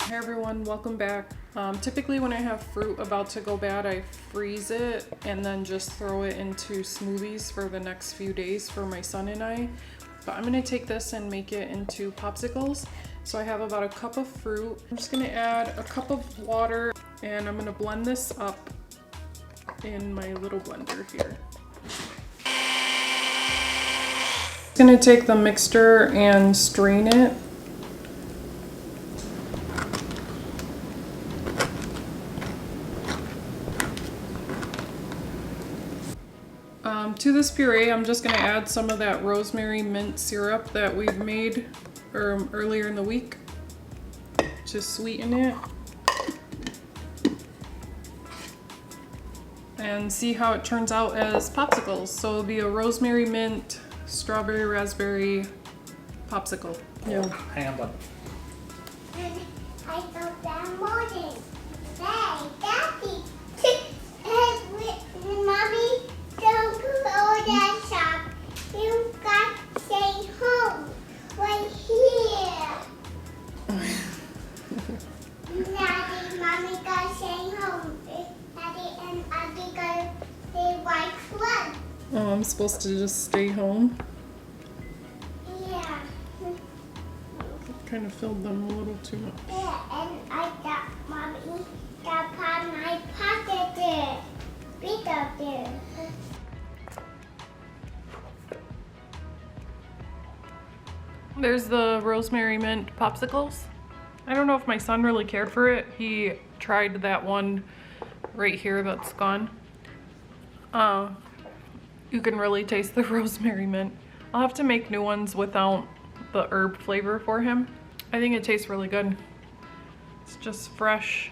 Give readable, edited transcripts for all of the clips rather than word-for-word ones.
Hey everyone, welcome back. Typically when I have fruit about to go bad, I freeze it and then just throw it into smoothies for the next few days for my son and I. But I'm gonna take this and make it into popsicles. So I have about a cup of fruit. I'm just gonna add a cup of water and I'm gonna blend this up in my little blender here. I'm gonna take the mixture and strain it. To this puree, I'm just gonna add some of that rosemary mint syrup that we've made earlier in the week to sweeten it. And see how it turns out as popsicles. So it'll be a rosemary mint, strawberry raspberry popsicle. Yeah. Hang on, bud. I thought that morning. Hey, Daddy. Mommy, don't close that shop. You got to stay home. Right here. Daddy, Mommy got to stay home. Daddy and Abby got to stay right club. Oh, I'm supposed to just stay home? Yeah. Kind of filled them a little too much. Yeah, and I got Mommy got my pocket there. Big up there. There's the rosemary mint popsicles. I don't know if my son really cared for it. He tried that one right here that's gone. You can really taste the rosemary mint. I'll have to make new ones without the herb flavor for him. I think it tastes really good. It's just fresh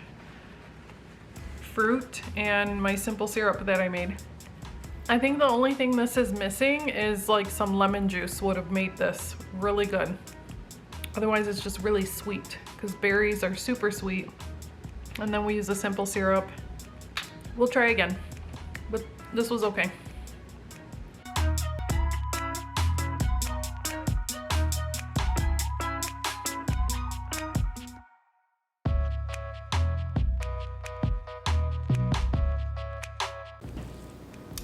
fruit and my simple syrup that I made. I think the only thing this is missing is like some lemon juice would have made this really good. Otherwise it's just really sweet because berries are super sweet. And then we use a simple syrup. We'll try again, but this was okay.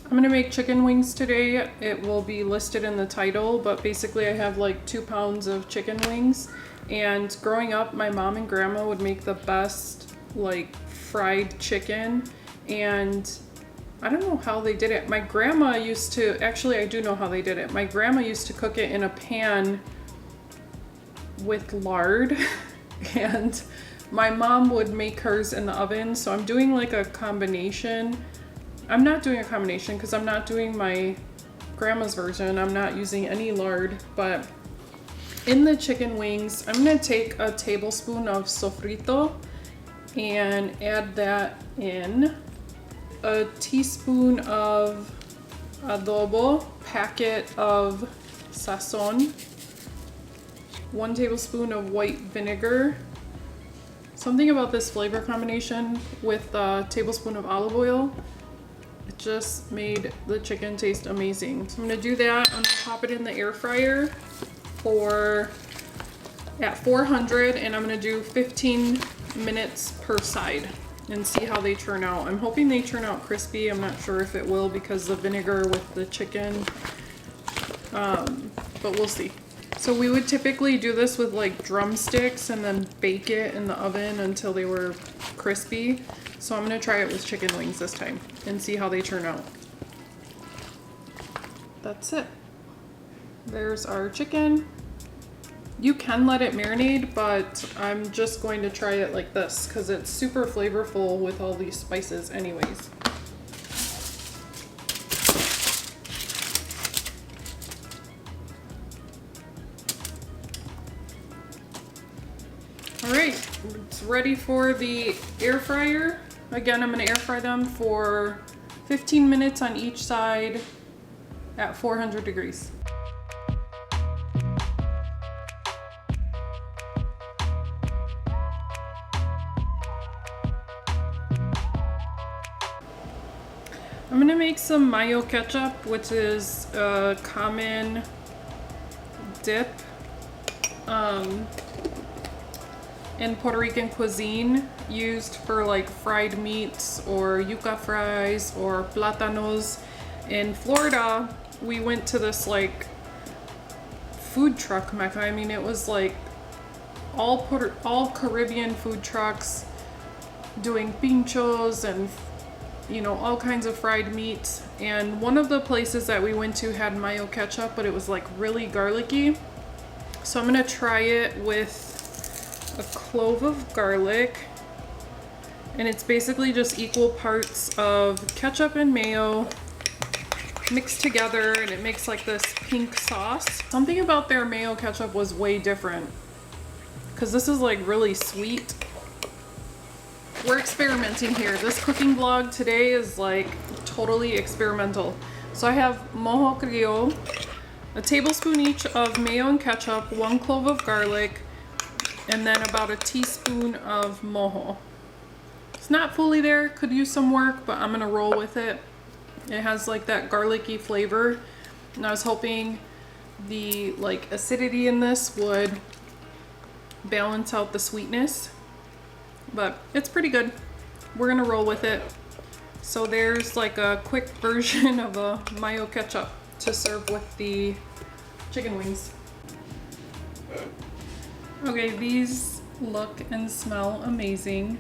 I'm gonna make chicken wings today. It will be listed in the title, but basically I have like 2 pounds of chicken wings. And growing up, my mom and grandma would make the best like fried chicken. And I don't know how they did it. My grandma used to, actually I do know how they did it. My grandma used to cook it in a pan with lard. And my mom would make hers in the oven. So I'm doing like a combination. I'm not doing a combination because I'm not doing my grandma's version. I'm not using any lard, but in the chicken wings, I'm gonna take a tablespoon of sofrito and add that in. A teaspoon of adobo, packet of sazon, 1 tablespoon of white vinegar. Something about this flavor combination with a tablespoon of olive oil. It just made the chicken taste amazing. So I'm gonna do that. I'm gonna pop it in the air fryer at 400 and I'm gonna do 15 minutes per side and see how they turn out. I'm hoping they turn out crispy. I'm not sure if it will because the vinegar with the chicken, but we'll see. So we would typically do this with like drumsticks and then bake it in the oven until they were crispy. So I'm gonna try it with chicken wings this time and see how they turn out. That's it. There's our chicken. You can let it marinate, but I'm just going to try it like this because it's super flavorful with all these spices anyways. All right, it's ready for the air fryer. Again, I'm gonna air fry them for 15 minutes on each side at 400 degrees. I'm gonna make some Mayo Ketchup, which is a common dip. in Puerto Rican cuisine used for like fried meats or yuca fries or plátanos. In Florida, we went to this like food truck mecca. I mean, it was like all Caribbean food trucks doing pinchos and, you know, all kinds of fried meats. And one of the places that we went to had mayo ketchup, but it was like really garlicky. So I'm gonna try it with a clove of garlic, and it's basically just equal parts of ketchup and mayo mixed together, and it makes like this pink sauce. Something about their mayo ketchup was way different because this is like really sweet. We're experimenting here. This cooking vlog today is like totally experimental. So I have mojo criollo, a tablespoon each of mayo and ketchup, 1 clove of garlic, and then about a teaspoon of mojo. It's not fully there, could use some work, but I'm gonna roll with it. It has like that garlicky flavor, and I was hoping the like acidity in this would balance out the sweetness, but it's pretty good. We're gonna roll with it. So there's like a quick version of a mayo ketchup to serve with the chicken wings. Okay, these look and smell amazing.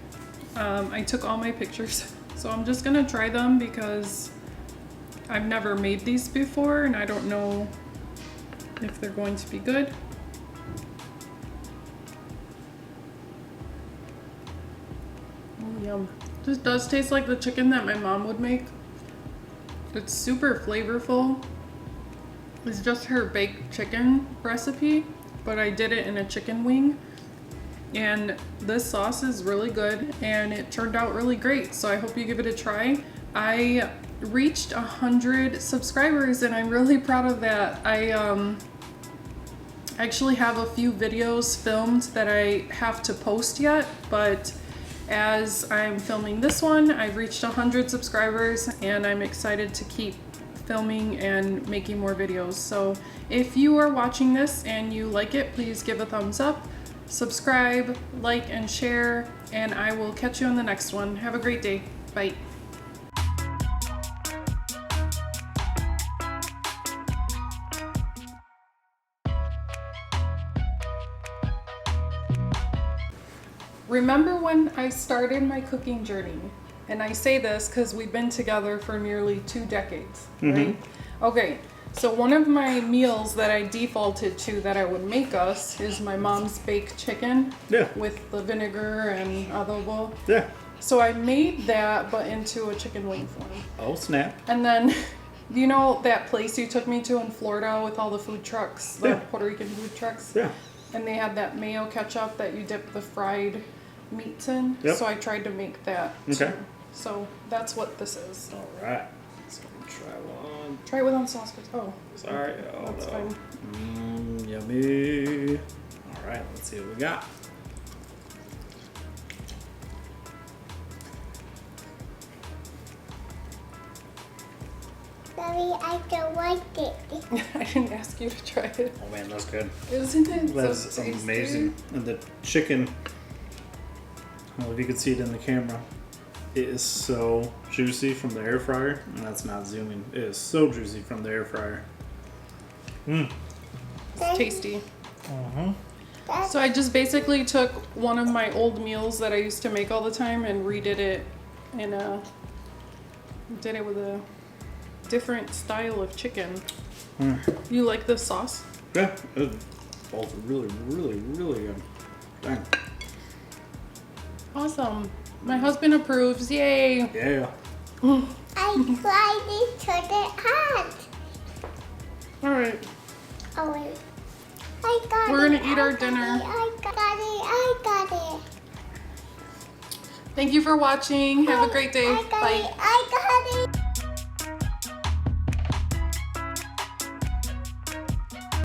I took all my pictures, so I'm just gonna try them because I've never made these before and I don't know if they're going to be good. Oh, yum. This does taste like the chicken that my mom would make. It's super flavorful. It's just her baked chicken recipe, but I did it in a chicken wing. And this sauce is really good and it turned out really great. So I hope you give it a try. I reached 100 subscribers and I'm really proud of that. I actually have a few videos filmed that I have to post yet, but as I'm filming this one, I've reached 100 subscribers and I'm excited to keep filming and making more videos. So if you are watching this and you like it, please give a thumbs up, subscribe, like, and share, and I will catch you on the next one. Have a great day. Bye. Remember when I started my cooking journey? And I say this because we've been together for nearly 2 decades, right? Okay, so one of my meals that I defaulted to that I would make us is my mom's baked chicken with the vinegar and adobo. Yeah. So I made that, but into a chicken wing form. Oh, snap. And then, you know that place you took me to in Florida with all the food trucks, the Puerto Rican food trucks? Yeah. And they had that mayo ketchup that you dip the fried meats in. Yep. So I tried to make that too. So that's what this is. All right. So try one. Try it without sauce. Oh, sorry. Okay. Oh, that's fine. Yummy. All right. Let's see what we got. Daddy, I don't like it. I didn't ask you to try it. Oh man, that's good. Isn't it? That's so amazing. And the chicken, well, if you could see it in the camera, it is so juicy from the air fryer. And that's not zooming. It is so juicy from the air fryer. It's tasty. So I just basically took one of my old meals that I used to make all the time and redid it in did it with a different style of chicken. You like this sauce? Yeah, it's both really, really, really good. Dang. Awesome. My husband approves. Yay. Yeah. I tried it to the hand. All right. Oh, wait. I got We're it. going to eat our dinner. I got it. Thank you for watching. Have a great day. I got it.